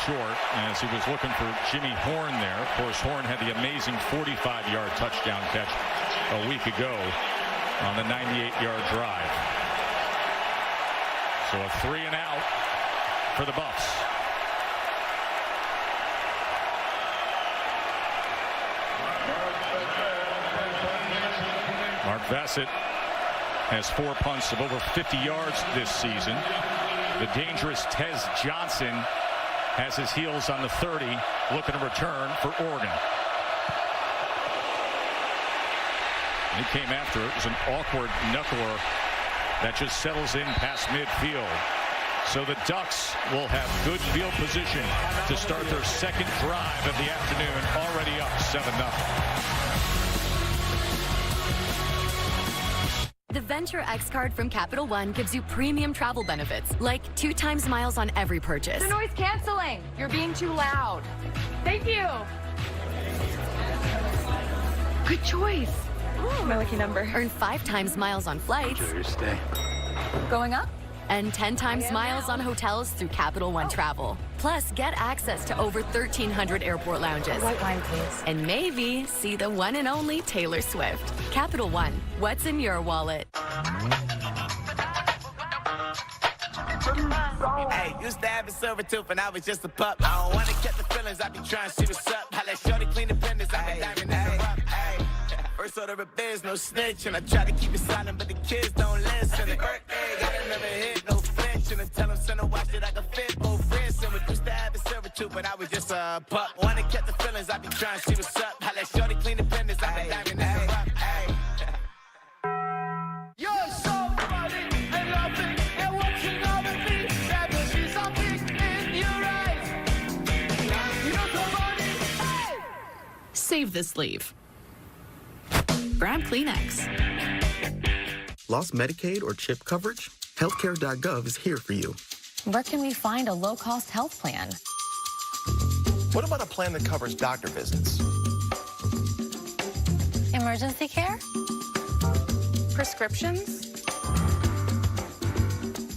short as he was looking for Jimmy Horn there. Of course, Horn had the amazing 45-yard touchdown catch a week ago on the 98-yard drive. So a 3 and out for the Buffs. Mark Bassett has 4 punts of over 50 yards this season. The dangerous Tez Johnson has his heels on the 30, looking to return for Oregon. He came after it. It was an awkward knuckler that just settles in past midfield. So the Ducks will have good field position to start their second drive of the afternoon, already up 7-0. The Venture X card from Capital One gives you premium travel benefits, like 2 times miles on every purchase. The noise canceling. You're being too loud. Thank you. Good choice. Oh, my lucky number. Earn 5 times miles on flights. Enjoy your stay. Going up? And 10 times miles on hotels through Capital One Travel. Plus, get access to over 1,300 airport lounges. White wine, please. And maybe see the one and only Taylor Swift. Capital One, what's in your wallet? Hey, used to have a silver tooth and I was just a pup. I don't wanna catch the feelings, I be trying to see what's up. I let shorty clean the pendants, I'm a diamond in the rough. Hey, first order of biz, no snitch. And I try to keep it silent, but the kids don't listen. Happy birthday, I never hit no flinch. And I tell them, son, watch it, I can fit both wrists. And we used to have a silver tooth, but I was just a pup. Wanna catch the feelings, I be trying to see what's up. I let shorty clean the pendants, I'm a diamond in the rough. Hey. You're so funny and lovely and watching over me. That will see something in your eyes. You're so funny. Hey! Save the sleeve. Grab Kleenex. Lost Medicaid or CHIP coverage? Healthcare.gov is here for you. Where can we find a low-cost health plan? What about a plan that covers doctor visits? Emergency care? Prescriptions?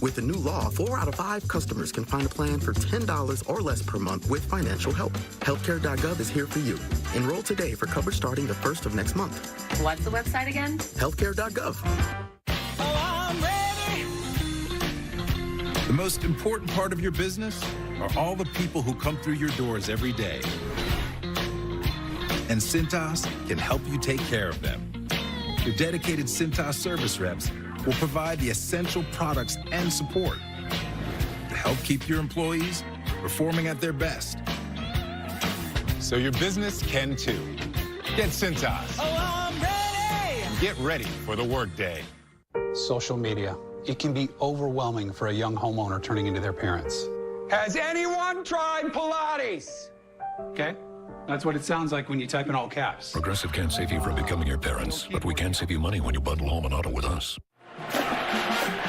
With the new law, 4 out of 5 customers can find a plan for $10 or less per month with financial help. Healthcare.gov is here for you. Enroll today for coverage starting the 1st of next month. What's the website again? Healthcare.gov. The most important part of your business are all the people who come through your doors every day. And Cintas can help you take care of them. Your dedicated Cintas service reps will provide the essential products and support to help keep your employees performing at their best. So your business can too. Get Cintas. Oh, I'm ready. Get ready for the workday. Social media. It can be overwhelming for a young homeowner turning into their parents. Has anyone tried Pilates? Okay? That's what it sounds like when you type in all caps. Progressive can't save you from becoming your parents, but we can save you money when you bundle home and auto with us.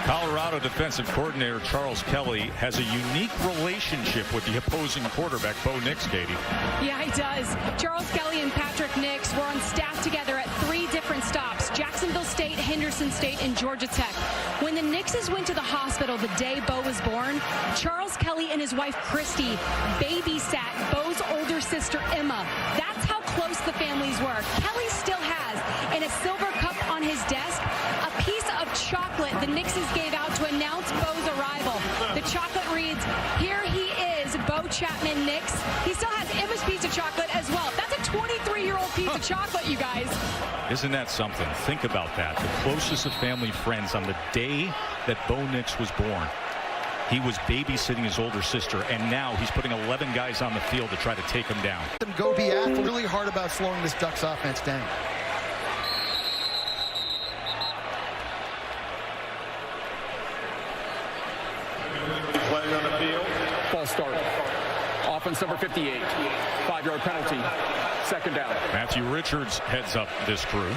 Colorado defensive coordinator Charles Kelly has a unique relationship with the opposing quarterback, Bo Nix, Katie. Yeah, he does. Charles Kelly and Patrick Nix were on staff together at 3 different stops: Jacksonville State, Henderson State, and Georgia Tech. When the Nixes went to the hospital the day Bo was born, Charles Kelly and his wife, Christy, babysat Bo's older sister, Emma. That's how close the families were. Kelly still has, in a silver cup on his desk, a piece of chocolate the Nixes gave out to announce Bo's arrival. The chocolate reads, "Here he is, Bo Chapman Nix." He still has Emma's piece of chocolate as well. That's a 23-year-old piece of chocolate, you guys. Isn't that something? Think about that. The closest of family friends on the day that Bo Nix was born. He was babysitting his older sister, and now he's putting 11 guys on the field to try to take him down. Go be really hard about slowing this Ducks offense down. Play on the field. False start. Offense number 58. 5-yard penalty. 2nd down. Matthew Richards heads up this crew.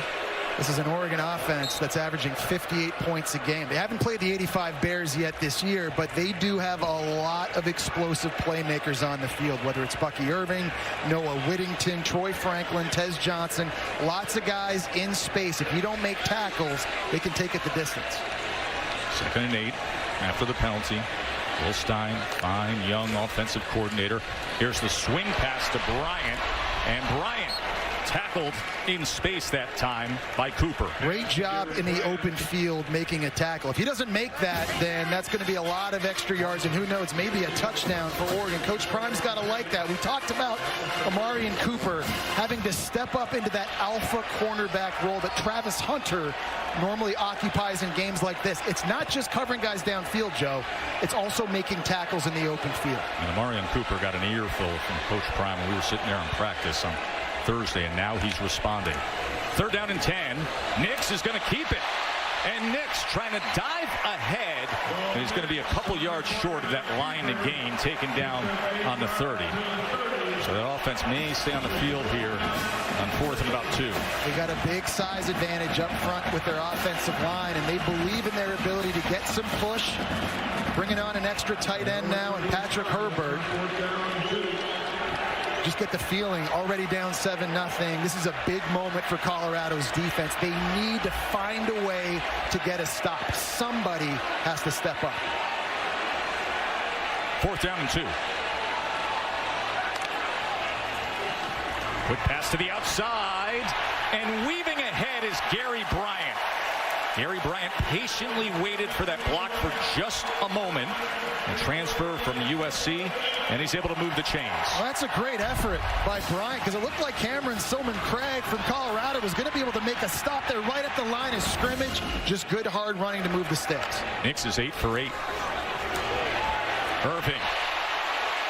This is an Oregon offense that's averaging 58 points a game. They haven't played the 85 Bears yet this year, but they do have a lot of explosive playmakers on the field, whether it's Bucky Irving, Noah Whittington, Troy Franklin, Tez Johnson. Lots of guys in space. If you don't make tackles, they can take it the distance. 2nd and 8 after the penalty. Wilstein, fine, young offensive coordinator. Here's the swing pass to Bryant, and Bryant tackled in space that time by Cooper. Great job in the open field making a tackle. If he doesn't make that, then that's going to be a lot of extra yards, and who knows, maybe a touchdown for Oregon. Coach Prime's got to like that. We talked about Amarian Cooper having to step up into that alpha cornerback role that Travis Hunter normally occupies in games like this. It's not just covering guys downfield, Joe. It's also making tackles in the open field. And Amarian Cooper got an earful from Coach Prime when we were sitting there in practice on Thursday, and now he's responding. 3rd down and 10. Nix is going to keep it. And Nix trying to dive ahead. And he's going to be a couple yards short of that line to gain, taken down on the 30. So that offense may stay on the field here on 4th and about 2. They got a big size advantage up front with their offensive line, and they believe in their ability to get some push. Bringing on an extra tight end now, and Patrick Herbert. Just get the feeling, already down 7-0. This is a big moment for Colorado's defense. They need to find a way to get a stop. Somebody has to step up. 4th down and 2. Quick pass to the outside, and weaving ahead is Gary Bryant. Gary Bryant patiently waited for that block for just a moment. A transfer from USC, and he's able to move the chains. Well, that's a great effort by Bryant, because it looked like Cameron Silman-Craig from Colorado was going to be able to make a stop there right at the line of scrimmage. Just good hard running to move the sticks. Nix is 8 for 8. Irving,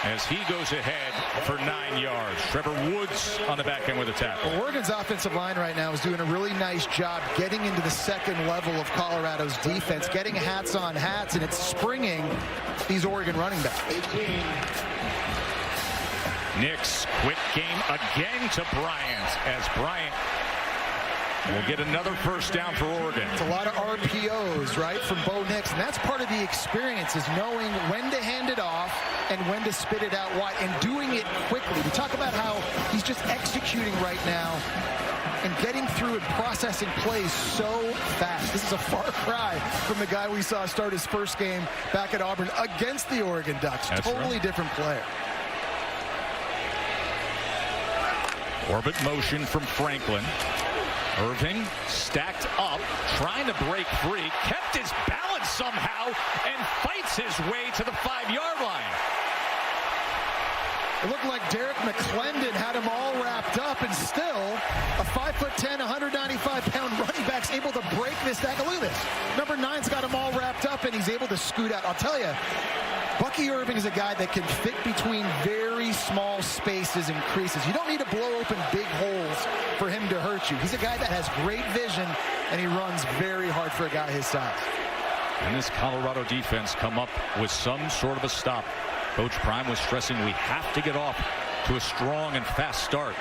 as he goes ahead for 9 yards. Trevor Woods on the back end with a tackle. Well, Oregon's offensive line right now is doing a really nice job getting into the second level of Colorado's defense, getting hats on hats, and it's springing these Oregon running backs. Nix, quick game again to Bryant, as Bryant will get another 1st down for Oregon. It's a lot of RPOs, right, from Bo Nix, and that's part of the experience, is knowing when to hand it off and when to spit it out wide, and doing it quickly. We talk about how he's just executing right now and getting through and processing plays so fast. This is a far cry from the guy we saw start his first game back at Auburn against the Oregon Ducks. That's totally right. Different player. Orbit motion from Franklin. Irving stacked up, trying to break free, kept his balance somehow, and fights his way to the 5-yard line. It looked like Derek McClendon had him all wrapped up, and still a 5'10", 195-pound running back's able to break this tackle. Look at this. Number 9's got him all wrapped up, and he's able to scoot out. I'll tell you, Bucky Irving is a guy that can fit between very small spaces and creases. You don't need to blow open big holes for him to hurt you. He's a guy that has great vision, and he runs very hard for a guy his size. And this Colorado defense come up with some sort of a stop. Coach Prime was stressing we have to get off to a strong and fast start.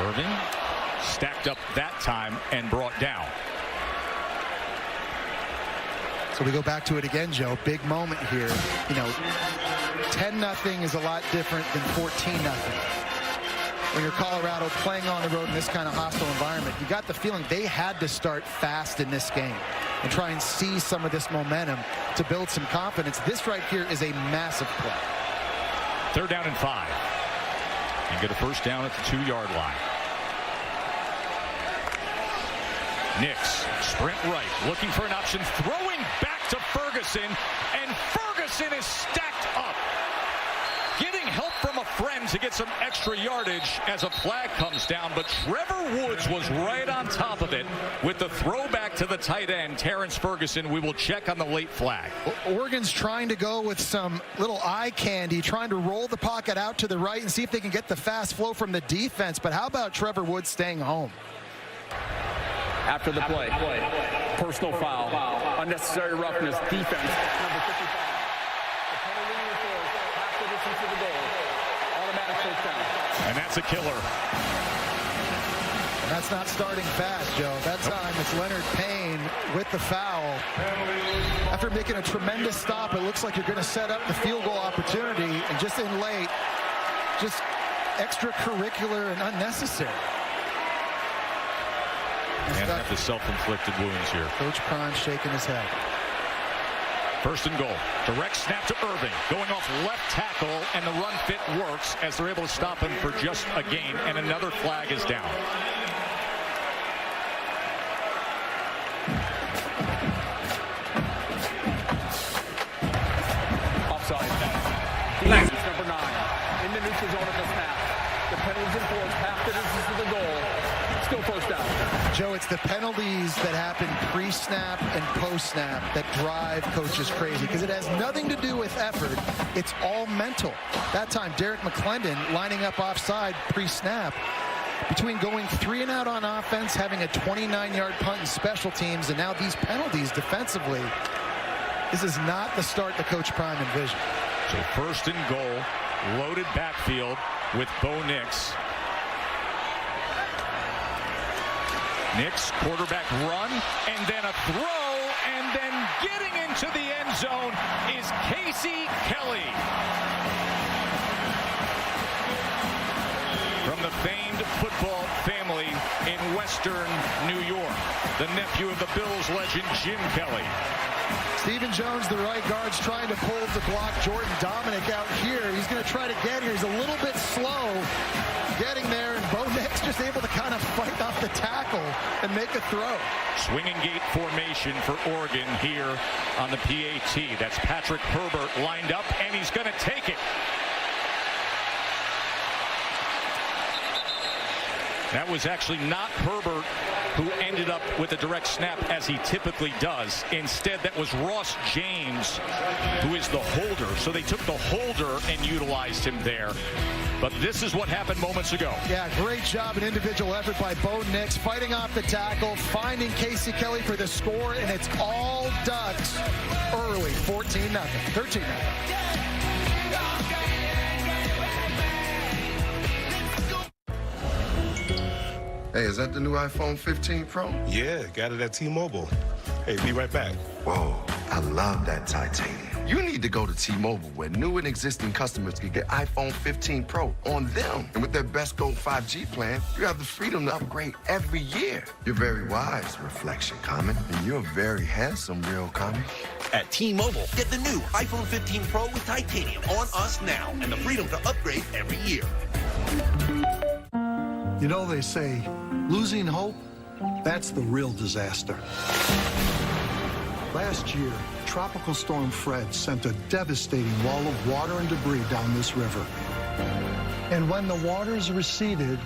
Irving stacked up that time and brought down. So we go back to it again, Joe. Big moment here. You know, 10-0 is a lot different than 14-0. When you're Colorado playing on the road in this kind of hostile environment, you got the feeling they had to start fast in this game and try and seize some of this momentum to build some confidence. This right here is a massive play. 3rd down and 5. And get a 1st down at the 2-yard line. Nix, sprint right, looking for an option, throwing back to Ferguson, and Ferguson is stacked up. Getting help from a friend to get some extra yardage as a flag comes down, but Trevor Woods was right on top of it with the throwback to the tight end, Terrence Ferguson. We will check on the late flag. Oregon's trying to go with some little eye candy, trying to roll the pocket out to the right and see if they can get the fast flow from the defense, but how about Trevor Woods staying home? After the play, personal foul, unnecessary roughness, defense, number 55. The penalty enforced, half the distance to the goal, automatic 1st down. And that's a killer. And that's not starting fast, Joe. That time it's Leonard Payne with the foul. After making a tremendous stop, it looks like you're going to set up the field goal opportunity, and just in late, just extracurricular and unnecessary. And have the self-inflicted wounds here. Coach Prime shaking his head. First and goal. Direct snap to Irving. Going off left tackle, and the run fit works as they're able to stop him for just a gain, and another flag is down. Offside. Defense, number 9. In the neutral zone at the snap. The penalties enforced half the distance to the goal. Still first down. Joe, it's the penalties that happen pre-snap and post-snap that drive coaches crazy because it has nothing to do with effort. It's all mental. That time, Derek McClendon lining up offside pre-snap. Between going 3 and out on offense, having a 29-yard punt in special teams, and now these penalties defensively, this is not the start that Coach Prime envisioned. So first and goal, loaded backfield with Bo Nix. Nix, quarterback run, and then a throw, and then getting into the end zone is Casey Kelly. From the famed football family in Western New York, the nephew of the Bills legend Jim Kelly. Stephen Jones, the right guard's trying to pull the block. Jordan Dominic out here. He's going to try to get here. He's a little bit slow getting there, and Bo Nix just able to kind of fight off the tackle and make a throw. Swinging gate formation for Oregon here on the PAT. That's Patrick Herbert lined up, and he's going to take it. That was actually not Herbert who ended up with a direct snap as he typically does. Instead, that was Ross James, who is the holder. So they took the holder and utilized him there. But this is what happened moments ago. Yeah, great job and individual effort by Bo Nix, fighting off the tackle, finding Casey Kelly for the score, and it's all Ducks early, 14-0, 13-0. Hey, is that the new iPhone 15 Pro? Yeah, got it at T-Mobile. Hey, be right back. Whoa, I love that titanium. You need to go to T-Mobile, where new and existing customers can get iPhone 15 Pro on them. And with their Best Gold 5G plan, you have the freedom to upgrade every year. You're very wise, Reflection Common, and you're very handsome, Real Common. At T-Mobile, get the new iPhone 15 Pro with titanium on us now and the freedom to upgrade every year. You know, they say, losing hope, that's the real disaster. Last year, Tropical Storm Fred sent a devastating wall of water and debris down this river. And when the waters receded,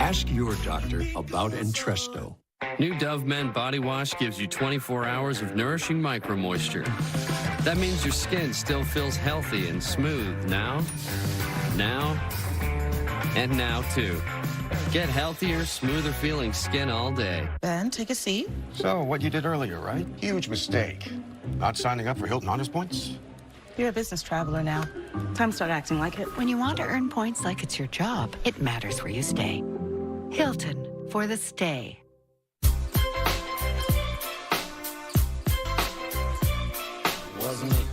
Ask your doctor about Entresto. New Dove Men Body Wash gives you 24 hours of nourishing micro moisture. That means your skin still feels healthy and smooth now, and now too. Get healthier, smoother feeling skin all day. Ben, take a seat. So, what you did earlier, right? Huge mistake. Not signing up for Hilton Honors Points? You're a business traveler now. Time to start acting like it. When you want to earn points like it's your job, it matters where you stay. Hilton, for the stay. Wasn't it?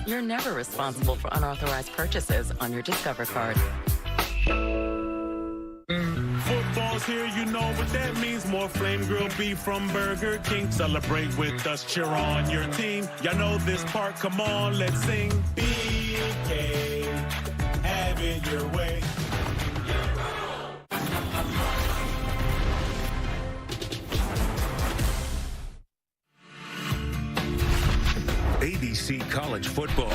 You're never responsible for unauthorized purchases on your Discover card. Football's here, you know what that means. More flame grilled beef from Burger King. Celebrate with us, cheer on your team. Y'all know this part, come on, let's sing. BK, have it your way. ABC College Football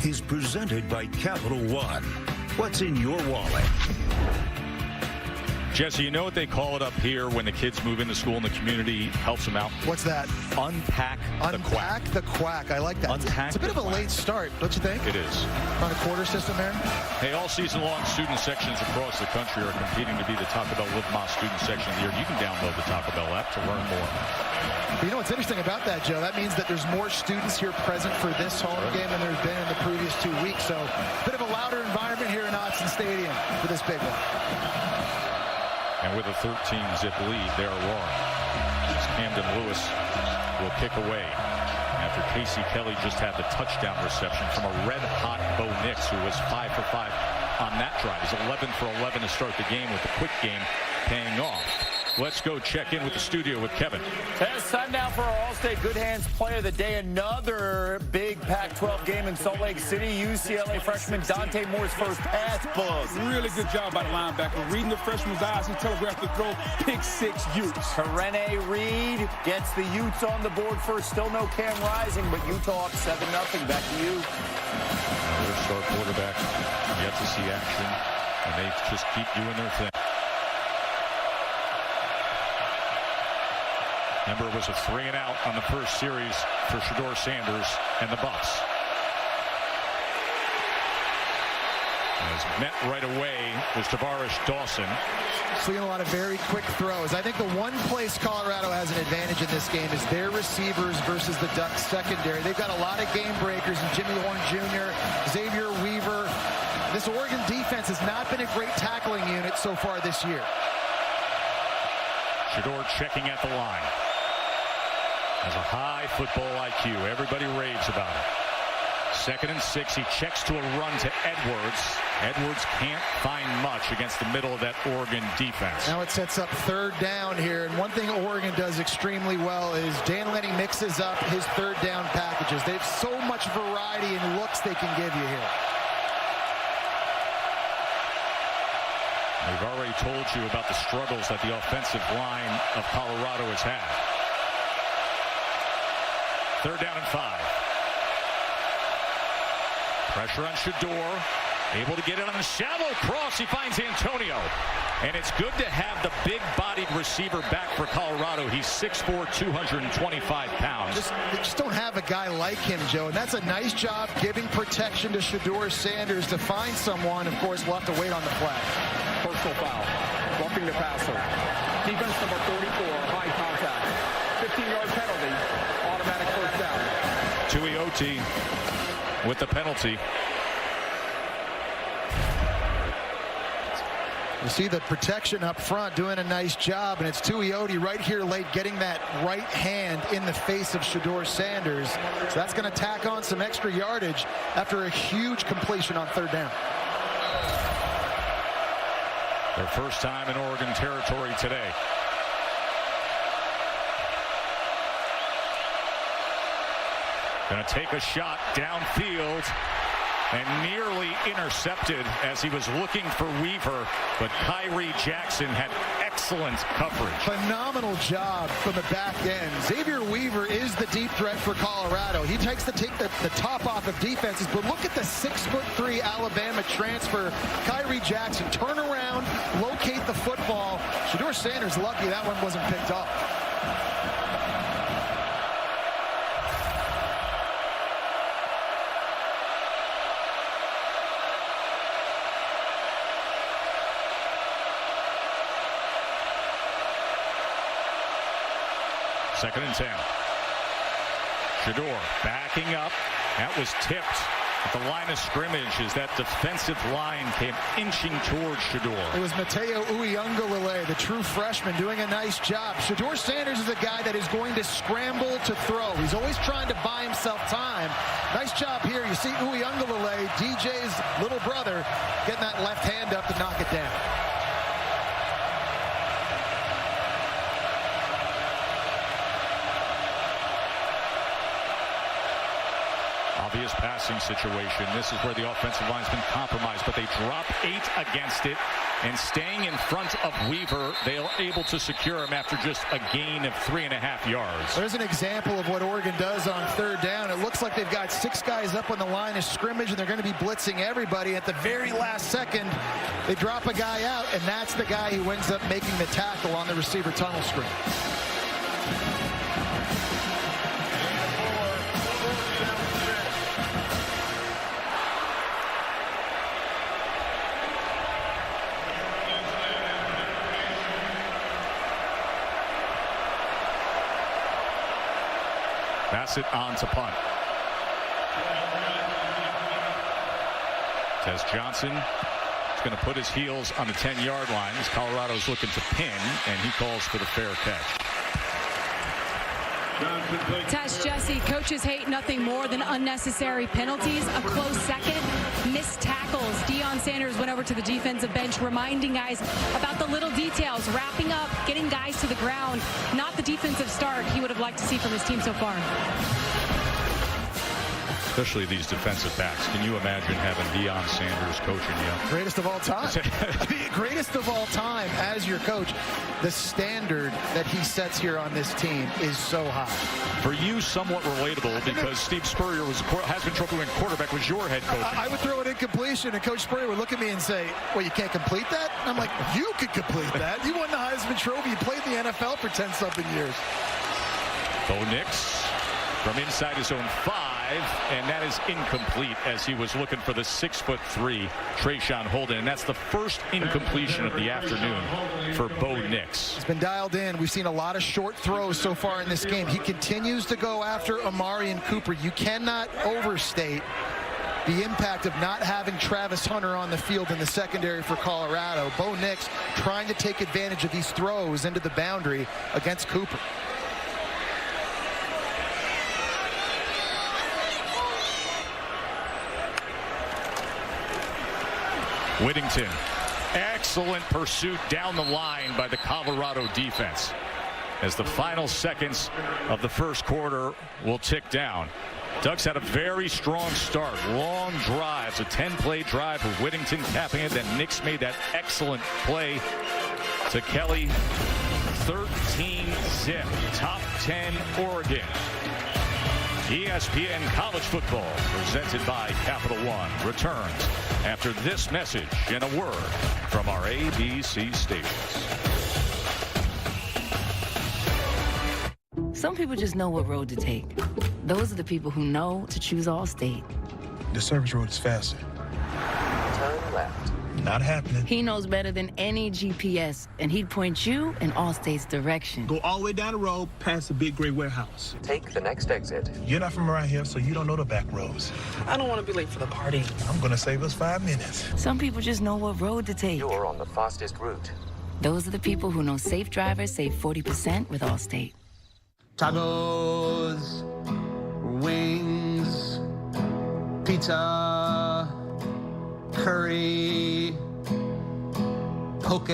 is presented by Capital One. What's in your wallet? Jesse, you know what they call it up here when the kids move into school and the community helps them out? What's that? Unpack the quack. Unpack the quack. I like that. Unpack it's a bit of a late start, don't you think? It is. On a quarter system there? Hey, all season long, student sections across the country are competing to be the Taco Bell Live Más student section of the year. You can download the Taco Bell app to learn more. You know what's interesting about that, Joe? That means that there's more students here present for this home game than there's been in the previous 2 weeks. So a bit of a louder environment here in Autzen Stadium for this big one. And with a 13-zip lead, they are roaring. As Camden Lewis will kick away after Casey Kelly just had the touchdown reception from a red-hot Bo Nix, who was 5 for 5 on that drive. He's 11 for 11 to start the game, with the quick game paying off. Let's go check in with the studio with Kevin. It's time now for our All-State Good Hands Player of the Day. Another big Pac-12 game in Salt Lake City. UCLA freshman Dante Moore's first pass buzz. Really good job by the linebacker. Reading the freshman's eyes, he telegraphed the throw. Pick 6 Utes. Rene Reed gets the Utes on the board first. Still no Cam Rising, but Utah up 7-0. Back to you. Their star quarterback yet to see action, and they just keep doing their thing. Remember, it was a 3-and-out on the first series for Shedeur Sanders and the Buffs. As met right away was Tavares Dawson. Seeing a lot of very quick throws. I think the one place Colorado has an advantage in this game is their receivers versus the Ducks secondary. They've got a lot of game breakers in Jimmy Horn Jr., Xavier Weaver. This Oregon defense has not been a great tackling unit so far this year. Shedeur checking at the line. Has a high football IQ. Everybody raves about it. 2nd and 6. He checks to a run to Edwards. Edwards can't find much against the middle of that Oregon defense. Now it sets up 3rd down here. And one thing Oregon does extremely well is Dan Lenny mixes up his 3rd down packages. They have so much variety in looks they can give you here. We've already told you about the struggles that the offensive line of Colorado has had. 3rd down and 5. Pressure on Shedeur. Able to get it on the shallow cross. He finds Antonio. And it's good to have the big-bodied receiver back for Colorado. He's 6'4", 225 pounds. They just don't have a guy like him, Joe. And that's a nice job giving protection to Shedeur Sanders to find someone. Of course, we'll have to wait on the flag. Personal foul. Roughing the passer. Defense number 34. High contact. 15-yard penalty. Automatic first down. Tuioti with the penalty. You see the protection up front doing a nice job, and it's Tuioti right here late getting that right hand in the face of Shedeur Sanders. So that's going to tack on some extra yardage after a huge completion on 3rd down. Their first time in Oregon territory today. Going to take a shot downfield and nearly intercepted as he was looking for Weaver, but Kyrie Jackson had excellent coverage. Phenomenal job from the back end. Xavier Weaver is the deep threat for Colorado. He takes the top off of defenses, but look at the 6'3" Alabama transfer. Kyrie Jackson, turn around, locate the football. Shedeur Sanders lucky that one wasn't picked up. Second and 10. Shedeur backing up. That was tipped at the line of scrimmage as that defensive line came inching towards Shedeur. It was Mateo Uiagalelei, the true freshman, doing a nice job. Shedeur Sanders is a guy that is going to scramble to throw. He's always trying to buy himself time. Nice job here. You see Uiagalelei, DJ's little brother, getting that left hand up to knock it down. Obvious passing situation. This is where the offensive line's been compromised, but they drop 8 against it. And staying in front of Weaver, they are able to secure him after just a gain of 3.5 yards. There's an example of what Oregon does on third down. It looks like they've got 6 guys up on the line of scrimmage, and they're going to be blitzing everybody. At the very last second, they drop a guy out, and that's the guy who ends up making the tackle on the receiver tunnel screen. Pass it on to punt. Tez Johnson is going to put his heels on the 10-yard line as Colorado's looking to pin, and he calls for the fair catch. Tash Jesse, coaches hate nothing more than unnecessary penalties. A close second, missed tackles. Deion Sanders went over to the defensive bench, reminding guys about the little details, wrapping up, getting guys to the ground. Not the defensive start he would have liked to see from his team so far. Especially these defensive backs. Can you imagine having Deion Sanders coaching you? Greatest of all time. Greatest of all time as your coach. The standard that he sets here on this team is so high. For you, somewhat relatable because Steve Spurrier was Heisman Trophy winning quarterback, was your head coach. I would throw an incompletion, and Coach Spurrier would look at me and say, well, you can't complete that? And I'm like, you could complete that. You won the Heisman Trophy. You played in the NFL for 10-something years. Bo Nix from inside his own 5, and that is incomplete as he was looking for the 6'3" Trayshawn Holden, and that's the first incompletion of the afternoon for Bo Nix. He's been dialed in. We've seen a lot of short throws so far in this game. He continues to go after Amarian Cooper. You cannot overstate the impact of not having Travis Hunter on the field in the secondary for Colorado. Bo Nix trying to take advantage of these throws into the boundary against Cooper. Whittington, excellent pursuit down the line by the Colorado defense as the final seconds of the first quarter will tick down. Ducks had a very strong start, long drives, a 10-play drive with Whittington capping it. Then Nix made that excellent play to Kelly. 13-zip, top 10 Oregon. ESPN College Football, presented by Capital One, returns after this message and a word from our ABC stations. Some people just know what road to take. Those are the people who know to choose Allstate. The service road is faster. Turn left. Not happening. He knows better than any GPS, and he'd point you in Allstate's direction. Go all the way down the road past the big gray warehouse. Take the next exit. You're not from around here, so you don't know the back roads. I don't want to be late for the party. I'm going to save us 5 minutes. Some people just know what road to take. You're on the fastest route. Those are the people who know safe drivers save 40% with Allstate. Tacos, wings, pizza, curry, poke.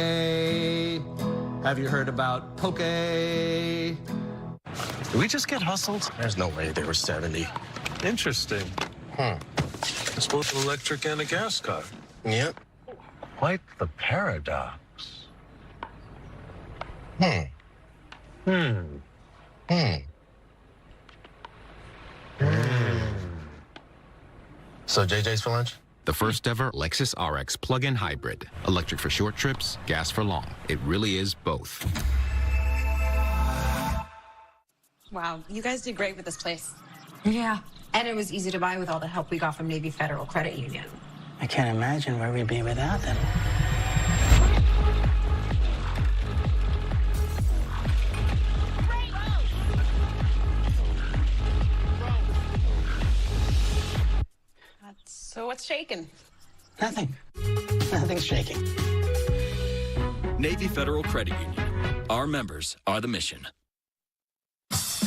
Have you heard about poke? Did we just get hustled? There's no way they were 70. Interesting. It's both an electric and a gas car. Yep. Quite the paradox. So JJ's for lunch? The first ever Lexus RX plug-in hybrid. Electric for short trips, gas for long. It really is both. Wow, you guys did great with this place. Yeah, and it was easy to buy with all the help we got from Navy Federal Credit Union. I can't imagine where we'd be without them. So what's shaking? Nothing. Nothing's shaking. Navy Federal Credit Union. Our members are the mission.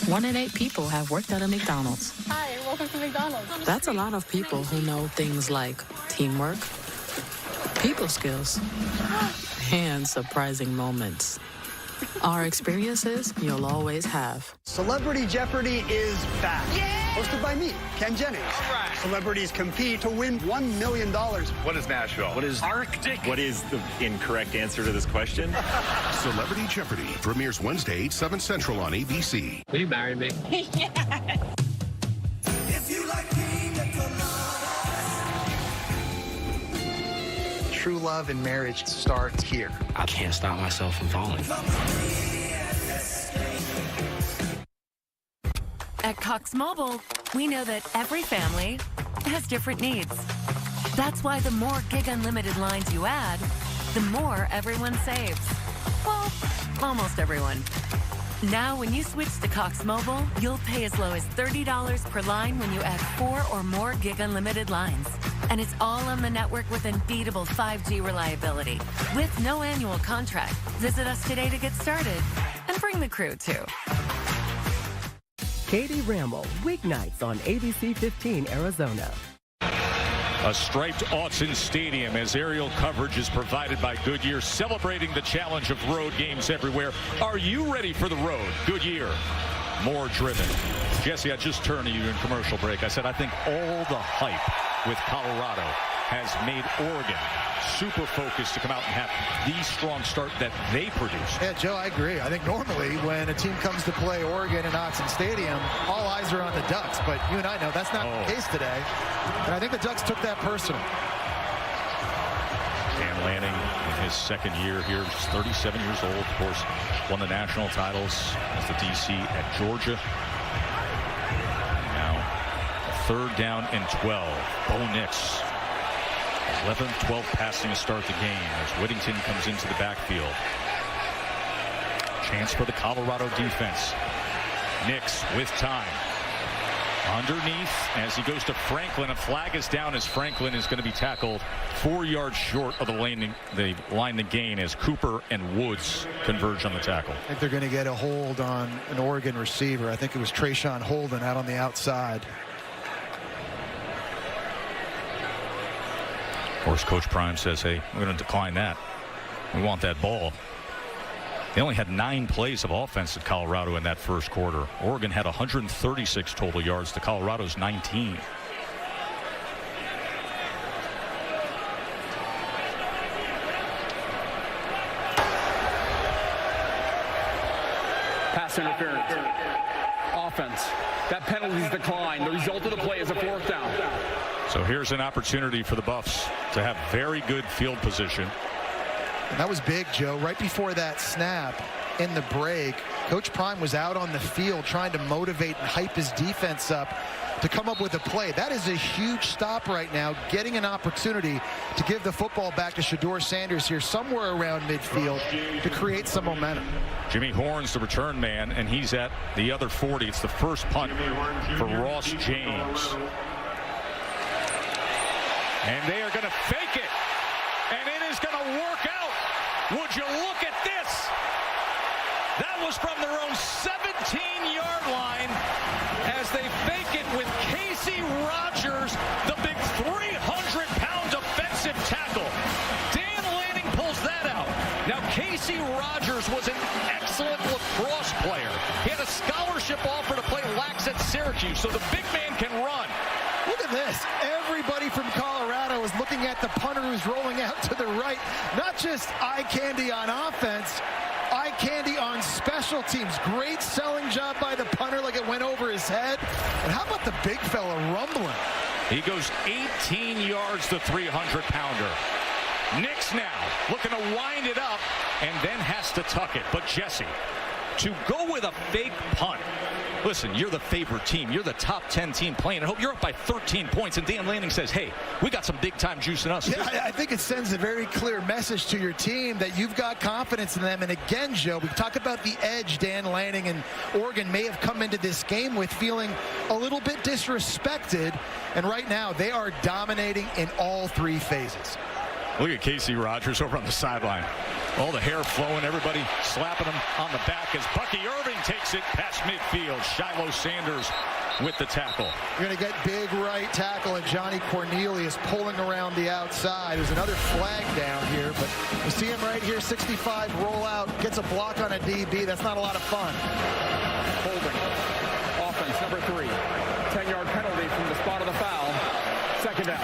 1 in 8 people have worked at a McDonald's. Hi, welcome to McDonald's. That's a lot of people who know things like teamwork, people skills, and surprising moments. Our experiences you'll always have. Celebrity Jeopardy is back. Hosted by me, Ken Jennings. All right. Celebrities compete to win $1 million. What is Nashville? What is Arctic? What is the incorrect answer to this question? Celebrity Jeopardy premieres Wednesday, 7 Central on ABC. Will you marry me? Yeah. True love and marriage starts here. I can't stop myself from falling. At Cox Mobile, we know that every family has different needs. That's why the more gig unlimited lines you add, the more everyone saves. Well, almost everyone. Now, when you switch to Cox Mobile, you'll pay as low as $30 per line when you add 4 or more gig unlimited lines. And it's all on the network with unbeatable 5G reliability. With no annual contract. Visit us today to get started. And bring the crew, too. Katie Ramble, weeknights on ABC 15 Arizona. A striped Autzen Stadium as aerial coverage is provided by Goodyear, celebrating the challenge of road games everywhere. Are you ready for the road? Goodyear, more driven. Jesse, I just turned to you in commercial break. I said I think all the hype with Colorado has made Oregon super focused to come out and have the strong start that they produced. Yeah, Joe, I agree. I think normally when a team comes to play Oregon in Autzen Stadium, all eyes are on the Ducks. But you and I know that's not the case today. And I think the Ducks took that personal. Dan Lanning in his second year here, just 37 years old. Of course, won the national titles as the DC at Georgia. Now, 3rd down and 12. Bo Nix, 11th, 12th passing to start the game as Whittington comes into the backfield. Chance for the Colorado defense. Nix with time. Underneath as he goes to Franklin. A flag is down as Franklin is going to be tackled 4 yards short of the line to gain as Cooper and Woods converge on the tackle. I think they're going to get a hold on an Oregon receiver. I think it was Trayshawn Holden out on the outside. Of course, Coach Prime says, hey, we're going to decline that. We want that ball. They only had 9 plays of offense at Colorado in that first quarter. Oregon had 136 total yards to Colorado's 19. Pass interference. Offense. That penalty's declined. The result of the play is a 4th down. So here's an opportunity for the Buffs to have very good field position. And that was big, Joe. Right before that snap in the break, Coach Prime was out on the field trying to motivate and hype his defense up to come up with a play. That is a huge stop right now, getting an opportunity to give the football back to Shedeur Sanders here somewhere around midfield to create some momentum. Jimmy Horn's the return man, and he's at the other 40. It's the first punt for Ross James. And they are going to fake it. And it is going to work out. Would you look at this? That was from their own 17-yard line as they fake it with Casey Rogers, the big 300-pound defensive tackle. Dan Lanning pulls that out. Now, Casey Rogers was an excellent lacrosse player. He had a scholarship offer to play lax at Syracuse, so the big man can run. Look at this. Everybody from Colorado is looking at the punter who's rolling out to the right. Not just eye candy on offense, eye candy on special teams. Great selling job by the punter, like it went over his head. And how about the big fella rumbling? He goes 18 yards, the 300-pounder. Nix now looking to wind it up and then has to tuck it. But Jesse, to go with a fake punt. Listen, you're the favorite team. You're the top 10 team playing at home. You're up by 13 points, and Dan Lanning says, hey, we got some big-time juice in us. Yeah, I think it sends a very clear message to your team that you've got confidence in them. And again, Joe, we talk about the edge Dan Lanning and Oregon may have come into this game with, feeling a little bit disrespected. And right now, they are dominating in all 3 phases. Look at Casey Rogers over on the sideline. All the hair flowing, everybody slapping him on the back as Bucky Irving takes it past midfield. Shiloh Sanders with the tackle. You're going to get big right tackle and Johnny Cornelius pulling around the outside. There's another flag down here, but you see him right here, 65, roll out, gets a block on a DB. That's not a lot of fun. Holding. Offense, number 3. 10-yard penalty from the spot of the foul. Second down.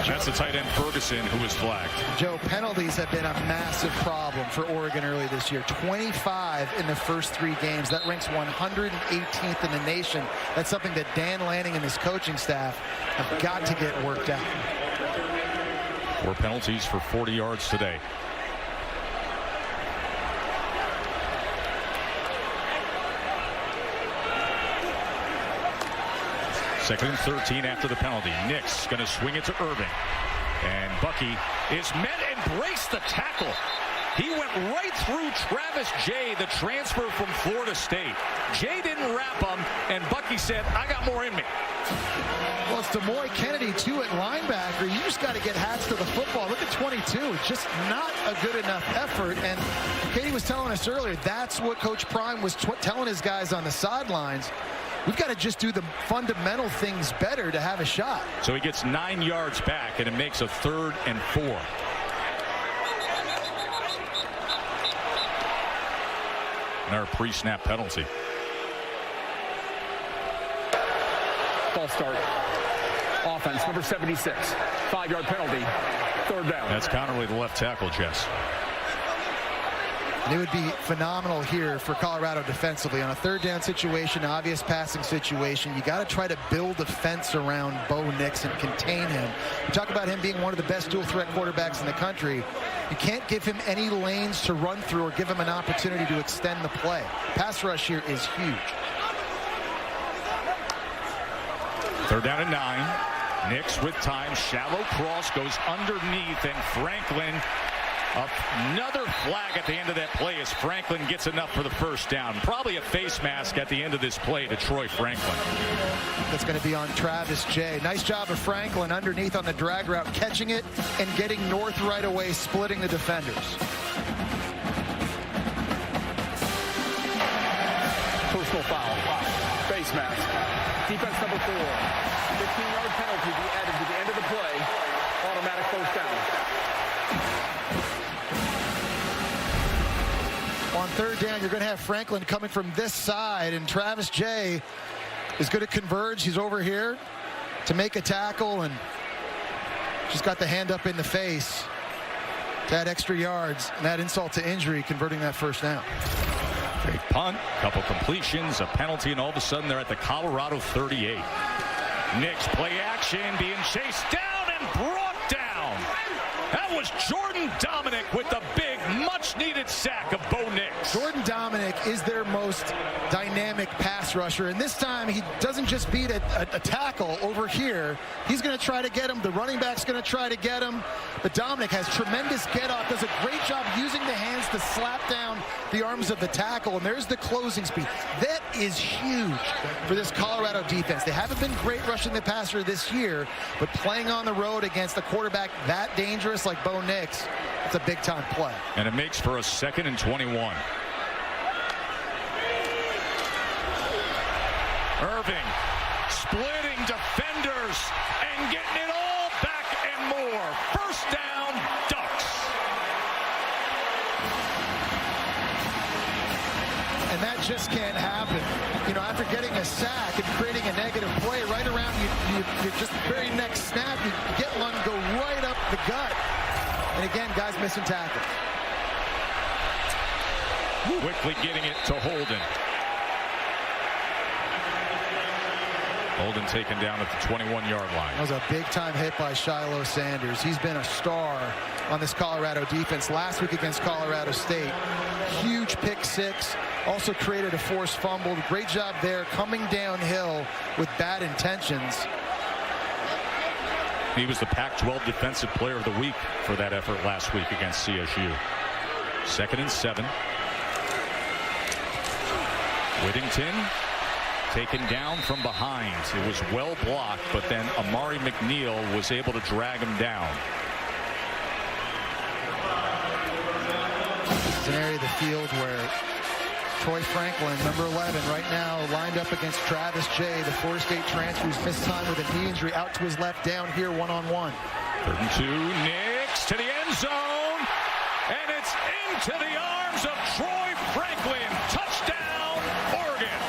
That's the tight end Ferguson who was flagged. Joe, penalties have been a massive problem for Oregon early this year. 25 in the first 3 games. That ranks 118th in the nation. That's something that Dan Lanning and his coaching staff have got to get worked out. 4 penalties for 40 yards today. Second and 13 after the penalty. Nix going to swing it to Irving. And Bucky is met and breaks the tackle. He went right through Travis Jay, the transfer from Florida State. Jay didn't wrap him, and Bucky said, I got more in me. Well, it's Demoy Kennedy, too, at linebacker. You just got to get hats to the football. Look at 22. It's just not a good enough effort. And Katie was telling us earlier, that's what Coach Prime was telling his guys on the sidelines. We've got to just do the fundamental things better to have a shot. So he gets 9 yards back, and it makes a 3rd and 4. Another pre-snap penalty. False start. Offense, number 76. 5-yard penalty. 3rd down. That's Connerly, the left tackle, Jess. It would be phenomenal here for Colorado defensively. On a 3rd down situation, obvious passing situation, you got to try to build a fence around Bo Nix and contain him. We talk about him being one of the best dual-threat quarterbacks in the country. You can't give him any lanes to run through or give him an opportunity to extend the play. Pass rush here is huge. 3rd down and 9. Nix with time. Shallow cross goes underneath, and Franklin. Another flag at the end of that play as Franklin gets enough for the 1st down. Probably a face mask at the end of this play to Troy Franklin. That's going to be on Travis Jay. Nice job of Franklin underneath on the drag route, catching it and getting north right away, splitting the defenders. Personal foul. Face mask. Defense number 4. 15-yard penalty be added to the end of the play. Automatic 1st down. On 3rd down, you're going to have Franklin coming from this side, and Travis Jay is going to converge. He's over here to make a tackle, and just got the hand up in the face to add extra yards, and that insult to injury, converting that 1st down. Great punt, couple completions, a penalty, and all of a sudden they're at the Colorado 38. Nix play action, being chased down and brought down. That was Jordan Dominic with the big, much-needed sack of Bo Nix. Jordan Dominic is their most dynamic pass rusher, and this time he doesn't just beat a tackle over here. He's going to try to get him. The running back's going to try to get him. But Dominic has tremendous get-off, does a great job using the hands to slap down the arms of the tackle, and there's the closing speed. That is huge for this Colorado defense. They haven't been great rushing the passer this year, but playing on the road against a quarterback that dangerous like Bo Nix, it's a big-time play. And it makes for a 2nd and 21. Irving splitting defenders and getting it all back and more. 1st down, Ducks. And that just can't happen. You know, after getting a sack and creating a negative play right around you just the very next snap, you get one go right up the gut. And again, guys missing tackles. Quickly getting it to Holden. Holden taken down at the 21-yard line. That was a big-time hit by Shiloh Sanders. He's been a star on this Colorado defense. Last week against Colorado State, huge pick 6. Also created a forced fumble. Great job there, coming downhill with bad intentions. He was the Pac-12 Defensive Player of the Week for that effort last week against CSU. 2nd and 7. Whittington taken down from behind. It was well blocked, but then Amari McNeil was able to drag him down. It's an area of the field where Troy Franklin, number 11, right now lined up against Travis Jay, the Florida State transfer who's missed time with a knee injury, out to his left, down here one-on-one. 3rd and 2, Nix to the end zone, and it's into the arms of Troy Franklin. Touchdown, Oregon.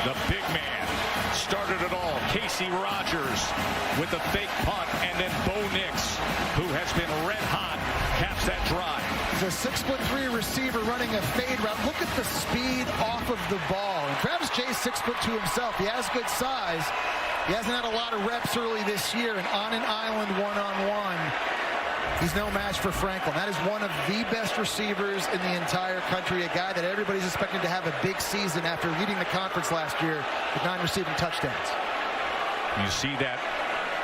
The big man started it all. Casey Rogers with the fake punt, and then Bo Nix, who has been red hot, caps that drive. He's a 6'3" receiver running a fade route. Look at the speed off of the ball. And Travis Jay's 6'2" himself. He has good size. He hasn't had a lot of reps early this year, and on an island one-on-one, he's no match for Franklin. That is one of the best receivers in the entire country, a guy that everybody's expecting to have a big season after leading the conference last year with 9 receiving touchdowns. You see that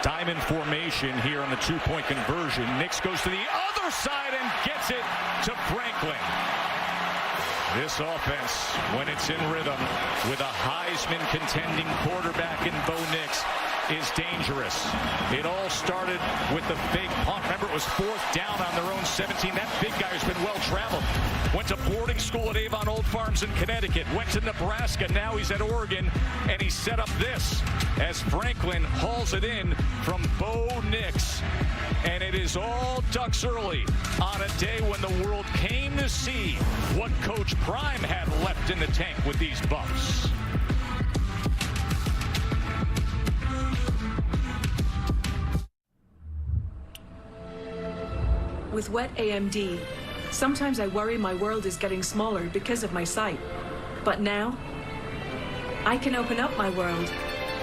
diamond formation here on the 2-point conversion. Nix goes to the other side and gets it to Franklin. This offense, when it's in rhythm with a Heisman contending quarterback in Bo Nix, is dangerous. It all started with the fake punt. Remember, it was 4th down on their own 17. That big guy has been well-traveled. Went to boarding school at Avon Old Farms in Connecticut. Went to Nebraska. Now he's at Oregon, and he set up this as Franklin hauls it in from Bo Nix. And it is all Ducks early on a day when the world came to see what Coach Prime had left in the tank with these Bucks. With wet AMD, sometimes I worry my world is getting smaller because of my sight. But now, I can open up my world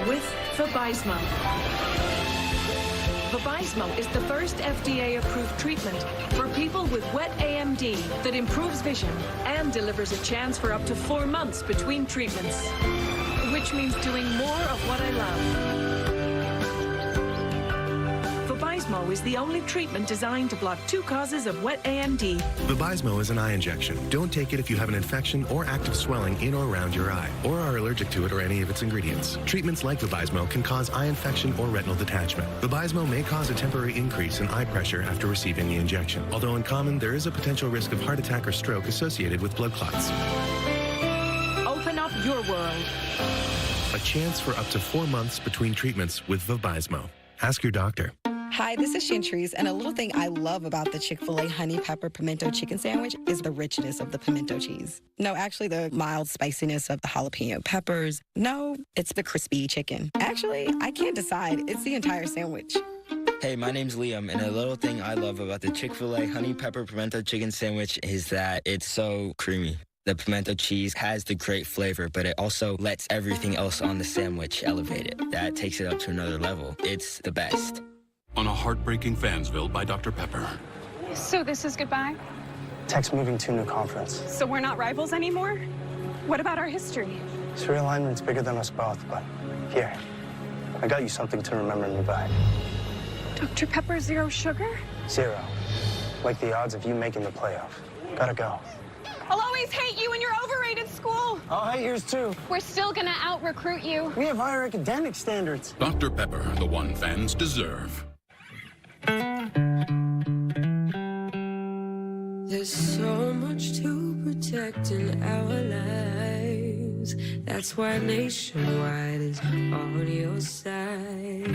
with Vabysmo. Vabysmo is the first FDA-approved treatment for people with wet AMD that improves vision and delivers a chance for up to 4 months between treatments, which means doing more of what I love. Vabysmo is the only treatment designed to block 2 causes of wet AMD. Vabysmo is an eye injection. Don't take it if you have an infection or active swelling in or around your eye, or are allergic to it or any of its ingredients. Treatments like Vabysmo can cause eye infection or retinal detachment. Vabysmo may cause a temporary increase in eye pressure after receiving the injection. Although uncommon, there is a potential risk of heart attack or stroke associated with blood clots. Open up your world. A chance for up to 4 months between treatments with Vabysmo. Ask your doctor. Hi, this is Chantrice, and a little thing I love about the Chick-fil-A Honey Pepper Pimento Chicken Sandwich is the richness of the pimento cheese. No, actually, the mild spiciness of the jalapeno peppers. No, it's the crispy chicken. Actually, I can't decide. It's the entire sandwich. Hey, my name's Liam, and a little thing I love about the Chick-fil-A Honey Pepper Pimento Chicken Sandwich is that it's so creamy. The pimento cheese has the great flavor, but it also lets everything else on the sandwich elevate it. That takes it up to another level. It's the best. On a heartbreaking Fansville by Dr. Pepper. So this is goodbye? Tech's moving to a new conference. So we're not rivals anymore? What about our history? This realignment's bigger than us both, but here, I got you something to remember me by. Dr. Pepper Zero Sugar? 0. Like the odds of you making the playoff. Gotta go. I'll always hate you in your overrated school. I'll hate yours too. We're still gonna out-recruit you. We have higher academic standards. Dr. Pepper, the one fans deserve. There's so much to protect in our lives. That's why Nationwide is on your side.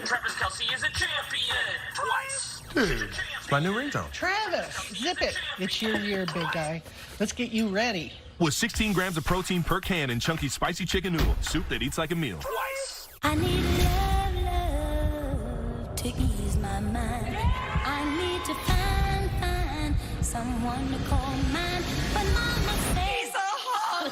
Travis Kelce is a champion twice. Dude, it's my new ringtone. Travis, zip it. It's your year, big guy. Let's get you ready. With 16 grams of protein per can and chunky spicy chicken noodle, soup that eats like a meal. Twice. I need love to ease my mind. I need to find someone to call mine. But mama says a hug.